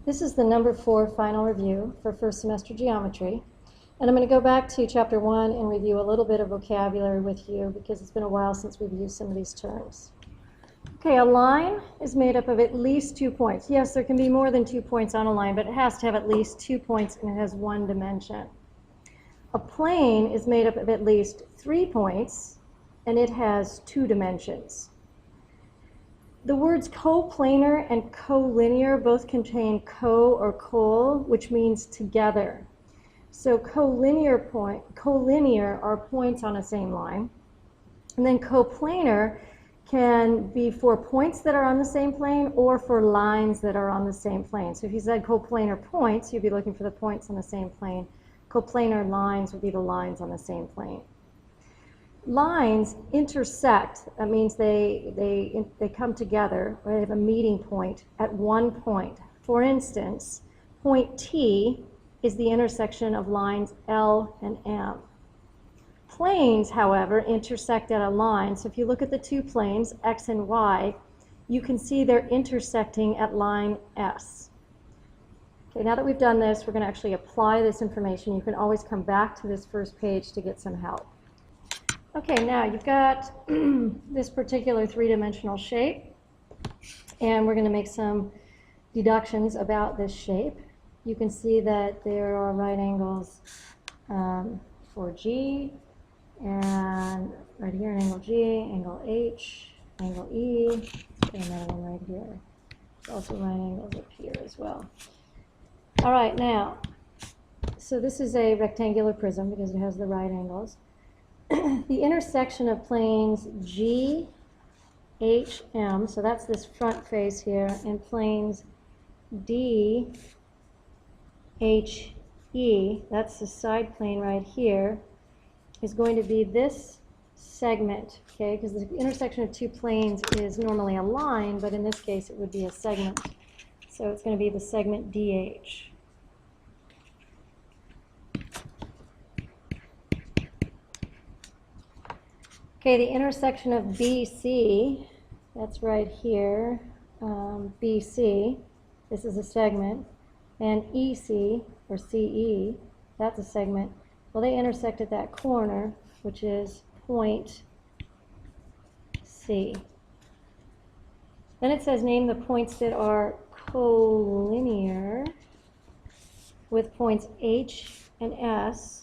This is the number 4 final review for first semester geometry. And I'm going to go back to chapter 1 and review a little bit of vocabulary with you because it's been a while since we've used some of these terms. Okay, a line is made up of at least 2 points. Yes, there can be more than 2 points on a line, but it has to have at least 2 points and it has 1 dimension. A plane is made up of at least 3 points and it has 2 dimensions. The words coplanar and collinear both contain co or col, which means together. So collinear are points on a same line. And then coplanar can be for points that are on the same plane or for lines that are on the same plane. So if you said coplanar points, you'd be looking for the points on the same plane. Coplanar lines would be the lines on the same plane. Lines intersect. That means they come together, or they have a meeting point at one point. For instance, point T is the intersection of lines L and M. Planes, however, intersect at a line. So if you look at the 2 planes, X and Y, you can see they're intersecting at line S. Okay, now that we've done this, we're going to actually apply this information. You can always come back to this first page to get some help. Okay, now you've got this particular 3-dimensional shape, and we're going to make some deductions about this shape. You can see that there are right angles for G, and right here an angle G, angle H, angle E, and another one right here. There's also right angles up here as well. All right, now, so this is a rectangular prism because it has the right angles. The intersection of planes G, H, M, so that's this front face here, and planes D, H, E, that's the side plane right here, is going to be this segment, okay, because the intersection of 2 planes is normally a line, but in this case it would be a segment. So it's going to be the segment DH. Okay, the intersection of BC, that's right here, BC, this is a segment, and EC, or CE, that's a segment. Well, they intersect at that corner, which is point C. Then it says name the points that are collinear with points H and S.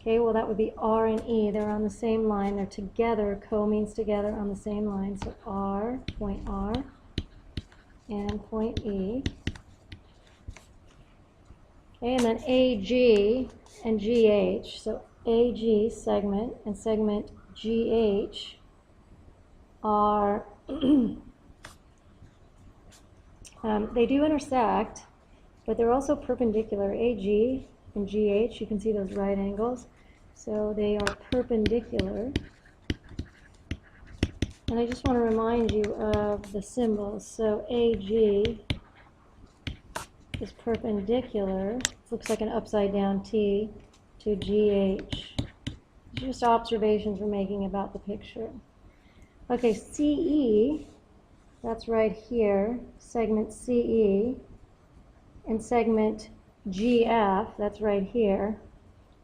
Okay, well that would be R and E. They're on the same line. They're together. Co means together on the same line. So R, and point E. Okay, and then AG and GH. So AG segment and segment GH are, they do intersect, but they're also perpendicular. AG and GH, you can see those right angles. So they are perpendicular. And I just want to remind you of the symbols. So AG is perpendicular. It looks like an upside down T to GH. Just observations we're making about the picture. Okay, CE, that's right here, segment CE, and segment GF, that's right here.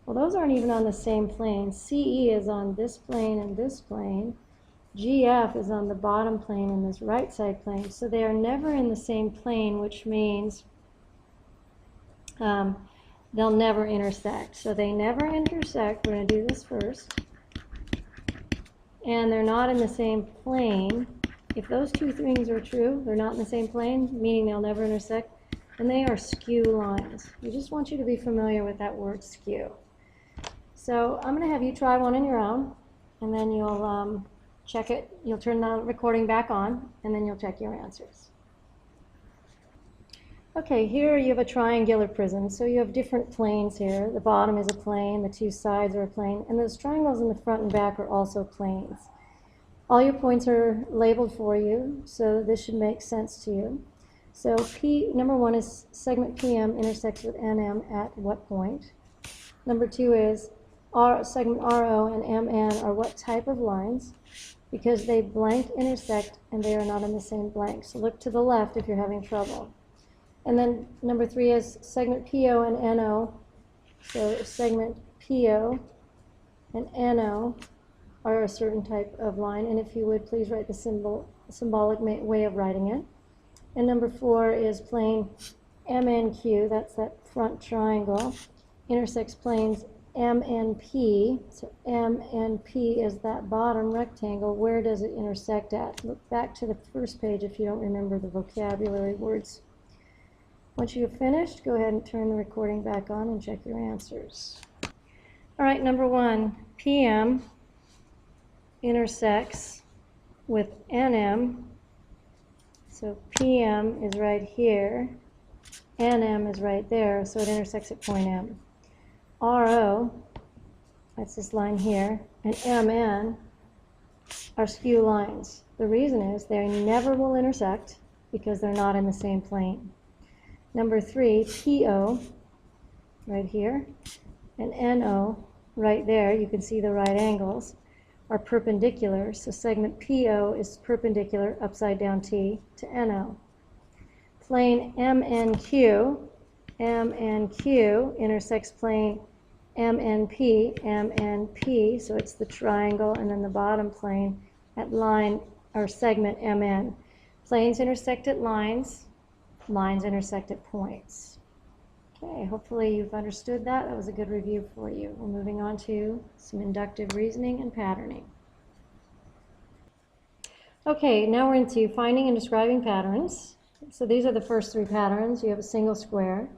Well, those aren't even on the same plane. CE is on this plane and this plane. GF is on the bottom plane and this right side plane. So they are never in the same plane, which means they'll never intersect. So they never intersect. We're going to do this first. And they're not in the same plane. If those 2 things are true, they're not in the same plane, meaning they'll never intersect, and they are skew lines. We just want you to be familiar with that word skew. So I'm going to have you try one on your own, and then you'll check it. You'll turn the recording back on, and then you'll check your answers. Okay, here you have a triangular prism. So you have different planes here. The bottom is a plane, the 2 sides are a plane, and those triangles in the front and back are also planes. All your points are labeled for you, so this should make sense to you. So number 1 is segment PM intersects with NM at what point? Number 2 is segment RO and MN are what type of lines? Because they blank intersect and they are not in the same blank. So look to the left if you're having trouble. And then number 3 is segment PO and NO. So segment PO and NO are a certain type of line, and if you would please write the symbolic way of writing it. And number 4 is plane MNQ, that's that front triangle, intersects planes M and P. So M and P is that bottom rectangle. Where does it intersect at? Look back to the first page if you don't remember the vocabulary words. Once you've finished, go ahead and turn the recording back on and check your answers. All right, number 1, PM intersects with NM. So PM is right here, NM is right there, so it intersects at point M. RO, that's this line here, and MN are skew lines. The reason is they never will intersect because they're not in the same plane. Number 3, PO, right here, and NO, right there, you can see the right angles, are perpendicular, so segment PO is perpendicular, upside down T, to NO. Plane MNQ intersects plane MNP, so it's the triangle, and then the bottom plane at line, or segment MN. Planes intersect at lines, lines intersect at points. Okay, hopefully you've understood that. That was a good review for you. We're moving on to some inductive reasoning and patterning. Okay, now we're into finding and describing patterns. So these are the first 3 patterns. You have a single square,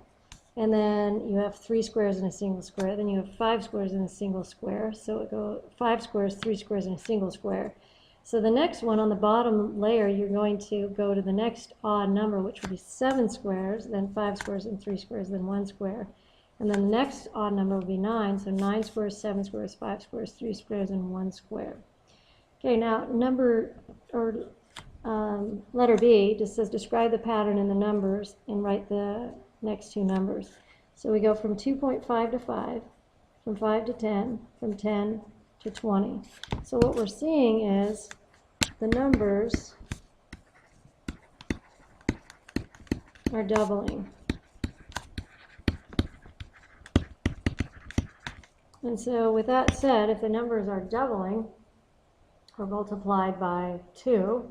and then you have 3 squares in a single square, then you have 5 squares in a single square. So it goes 5 squares, 3 squares in a single square. So the next one on the bottom layer, you're going to go to the next odd number, which would be 7 squares, then 5 squares, and 3 squares, then 1 square. And then the next odd number will be 9, so 9 squares, 7 squares, 5 squares, 3 squares, and 1 square. Okay, now letter B just says describe the pattern in the numbers and write the next 2 numbers. So we go from 2.5 to 5, from 5 to 10, from 10 to 20. So what we're seeing is the numbers are doubling. And so with that said, if the numbers are doubling or multiplied by 2,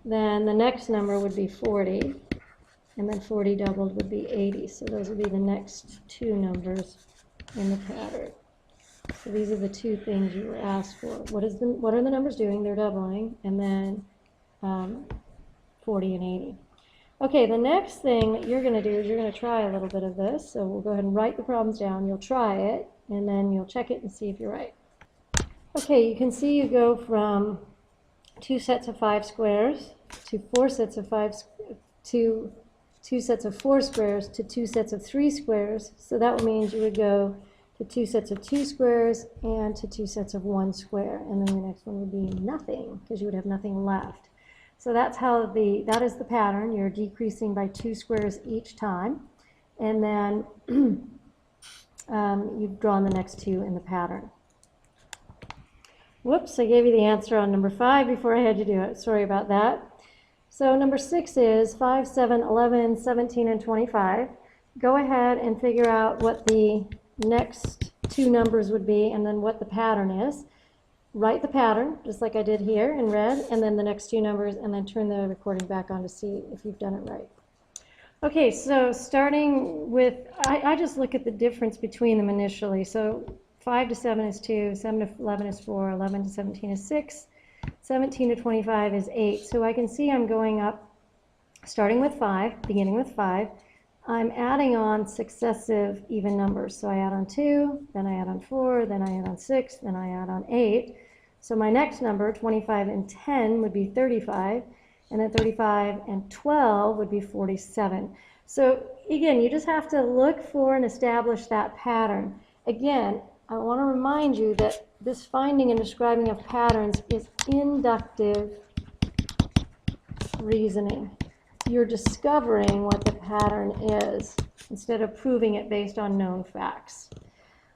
then the next number would be 40, and then 40 doubled would be 80. So those would be the next 2 numbers in the pattern. So these are the 2 things you were asked for. What are the numbers doing? They're doubling, and then 40 and 80. Okay, the next thing that you're going to do is you're going to try a little bit of this. So we'll go ahead and write the problems down. You'll try it, and then you'll check it and see if you're right. Okay, you can see you go from 2 sets of 5 squares to 4 sets of 5 to 2 sets of 4 squares to 2 sets of 3 squares. So that means you would go to 2 sets of 2 squares and to 2 sets of 1 square, and then the next one would be nothing because you would have nothing left. So that's how that is the pattern. You're decreasing by 2 squares each time, and then you've drawn the next 2 in the pattern. Whoops, I gave you the answer on number 5 before I had you do it. Sorry about that. So number 6 is 5, 7, 11, 17, and 25. Go ahead and figure out what the next 2 numbers would be and then what the pattern is. Write the pattern, just like I did here in red, and then the next 2 numbers, and then turn the recording back on to see if you've done it right. Okay, so starting with, I just look at the difference between them initially. So 5 to 7 is 2, 7 to 11 is 4, 11 to 17 is 6, 17 to 25 is 8. So I can see I'm going up, starting with 5, beginning with 5. I'm adding on successive even numbers. So I add on 2, then I add on 4, then I add on 6, then I add on 8. So my next number, 25 and 10, would be 35, and then 35 and 12 would be 47. So again, you just have to look for and establish that pattern. Again, I want to remind you that this finding and describing of patterns is inductive reasoning. You're discovering what the pattern is instead of proving it based on known facts.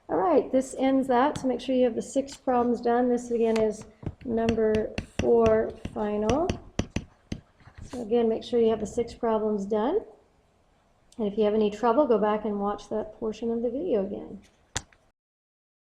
All right, this ends that, so make sure you have the 6 problems done. This again is number 4 final. So again, make sure you have the 6 problems done. And if you have any trouble, go back and watch that portion of the video again.